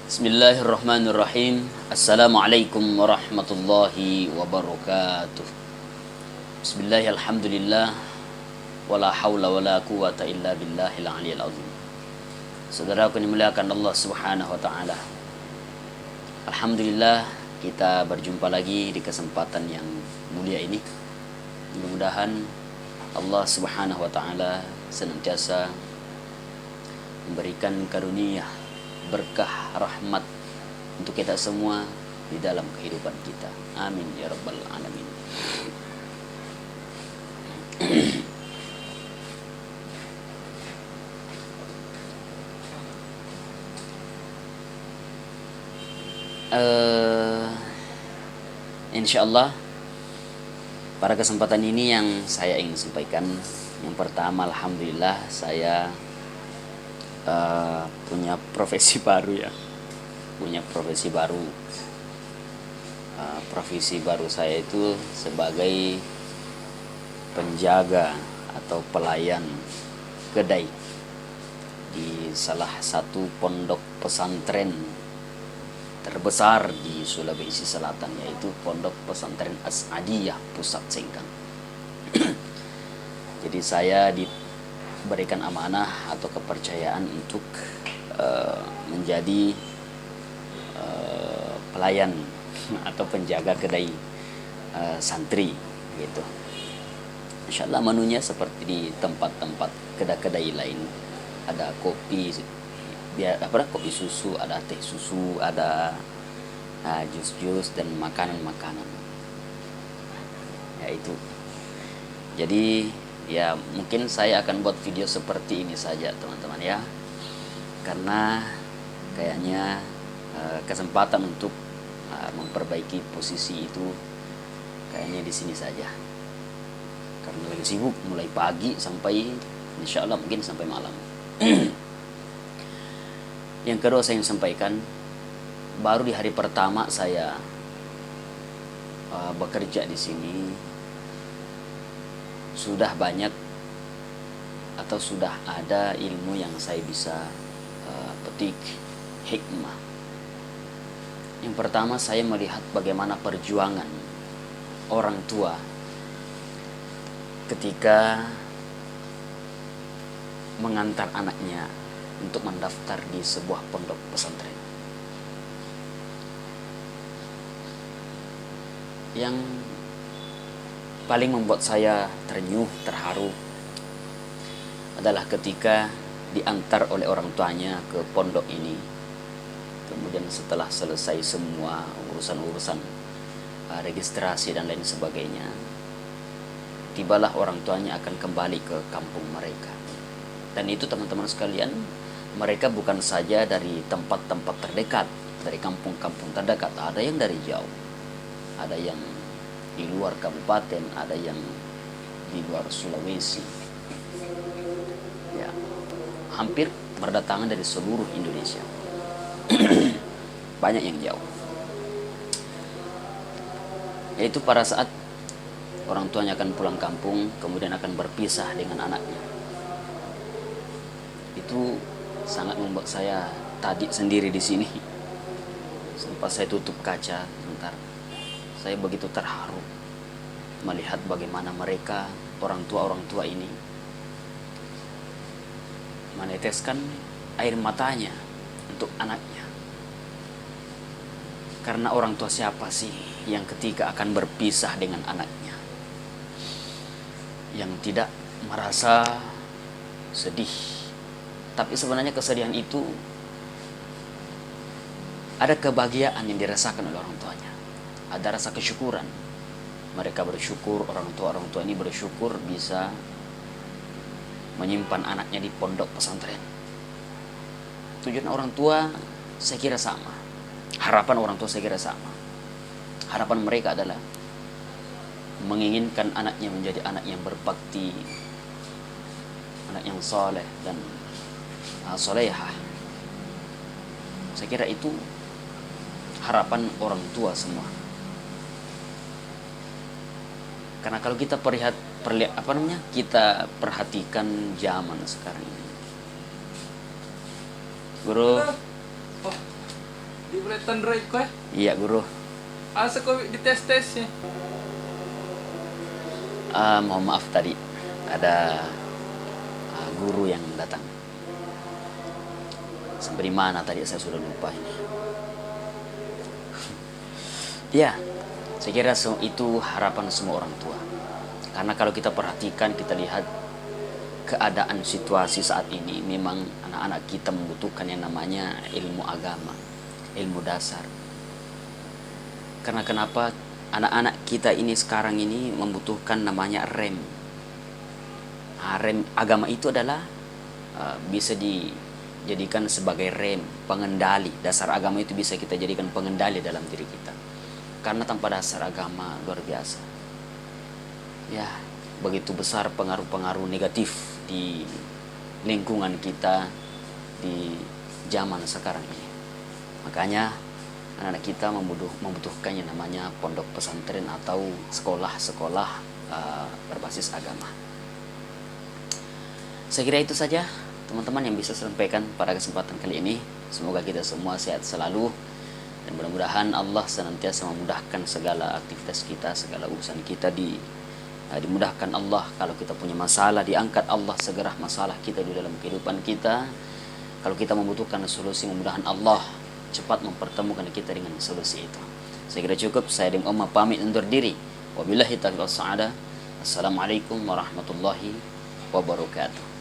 Bismillahirrahmanirrahim. Assalamualaikum warahmatullahi wabarakatuh. Bismillah, alhamdulillah, wala hawla wala quwata illa billahil aliyil azim. Saudaraku yang dimuliakan Allah subhanahu wa ta'ala, alhamdulillah kita berjumpa lagi di kesempatan yang mulia ini. Mudah-mudahan Allah subhanahu wa ta'ala senantiasa memberikan karunia, berkah, rahmat untuk kita semua di dalam kehidupan kita. Amin ya rabbal alamin. Insyaallah pada kesempatan ini yang saya ingin sampaikan, yang pertama, alhamdulillah saya punya profesi baru ya, profesi baru saya itu sebagai penjaga atau pelayan kedai di salah satu pondok pesantren terbesar di Sulawesi Selatan, yaitu Pondok Pesantren As-Adiyah Pusat Sengkang. Jadi saya diberikan amanah atau kepercayaan untuk menjadi pelayan atau penjaga kedai santri gitu. Insyaallah menunya seperti di tempat-tempat kedai-kedai lain. Ada kopi, kopi susu, ada teh susu, ada jus-jus dan makanan-makanan. Ya itu. Jadi ya mungkin saya akan buat video seperti ini saja teman-teman ya, karena kayaknya kesempatan untuk memperbaiki posisi itu kayaknya di sini saja, karena lagi sibuk mulai pagi sampai insyaallah mungkin sampai malam. Yang kedua saya ingin sampaikan, baru di hari pertama saya bekerja di sini sudah banyak atau sudah ada ilmu yang saya bisa petik, hikmah. Yang pertama, saya melihat bagaimana perjuangan orang tua ketika mengantar anaknya untuk mendaftar di sebuah pondok pesantren. Yang paling membuat saya ternyuh, terharu adalah ketika diantar oleh orang tuanya ke pondok ini. Kemudian setelah selesai semua urusan-urusan registrasi dan lain sebagainya, tibalah orang tuanya akan kembali ke kampung mereka. Dan itu teman-teman sekalian, mereka bukan saja dari tempat-tempat terdekat, dari kampung-kampung terdekat, ada yang dari jauh, ada yang di luar kabupaten, ada yang di luar Sulawesi. Ya, hampir berdatangan dari seluruh Indonesia. Banyak yang jauh. Yaitu pada saat orang tuanya akan pulang kampung, kemudian akan berpisah dengan anaknya. Itu sangat membuat saya tadi sendiri di sini. Sempat saya tutup kaca sebentar. Saya begitu terharu melihat bagaimana mereka, orang tua ini meneteskan air matanya untuk anaknya. Karena orang tua siapa sih yang ketika akan berpisah dengan anaknya, yang tidak merasa sedih? Tapi sebenarnya kesedihan itu ada kebahagiaan yang dirasakan oleh orang tuanya. Ada rasa kesyukuran. Mereka bersyukur, orang tua ini bersyukur bisa menyimpan anaknya di pondok pesantren. Tujuan orang tua saya kira sama. Harapan orang tua saya kira sama. Harapan mereka adalah menginginkan anaknya menjadi anak yang berbakti, anak yang soleh dan solehah. Saya kira itu harapan orang tua semua. Karena kalau kita kita perhatikan zaman sekarang ini, bro, Di Brighton Roy ko eh. Iya guru. Asa ko di tes-tesnya. Mohon maaf tadi ada guru yang datang. Sampai mana tadi saya sudah lupa ini. Ya, saya kira itu harapan semua orang tua. Karena kalau kita perhatikan, kita lihat keadaan situasi saat ini, memang anak-anak kita membutuhkan yang namanya ilmu agama, ilmu dasar. Karena kenapa anak-anak kita ini sekarang ini membutuhkan namanya rem. Rem agama itu adalah bisa dijadikan sebagai rem, pengendali. Dasar agama itu bisa kita jadikan pengendali dalam diri kita. Karena tanpa dasar agama luar biasa. Ya, begitu besar pengaruh-pengaruh negatif di lingkungan kita di zaman sekarang ini. Makanya anak-anak kita membutuhkan yang namanya pondok pesantren atau sekolah-sekolah berbasis agama. Saya kira itu saja teman-teman yang bisa saya sampaikan pada kesempatan kali ini. Semoga kita semua sehat selalu dan mudah-mudahan Allah senantiasa memudahkan segala aktivitas kita, segala urusan kita dimudahkan Allah. Kalau kita punya masalah, diangkat Allah segera masalah kita di dalam kehidupan kita. Kalau kita membutuhkan solusi, mudah-mudahan Allah cepat mempertemukan kita dengan solusi itu. Saya kira cukup. Saya Dim Omma pamit undur diri. Wabillahi taufiq wal hidayah. Assalamualaikum warahmatullahi wabarakatuh.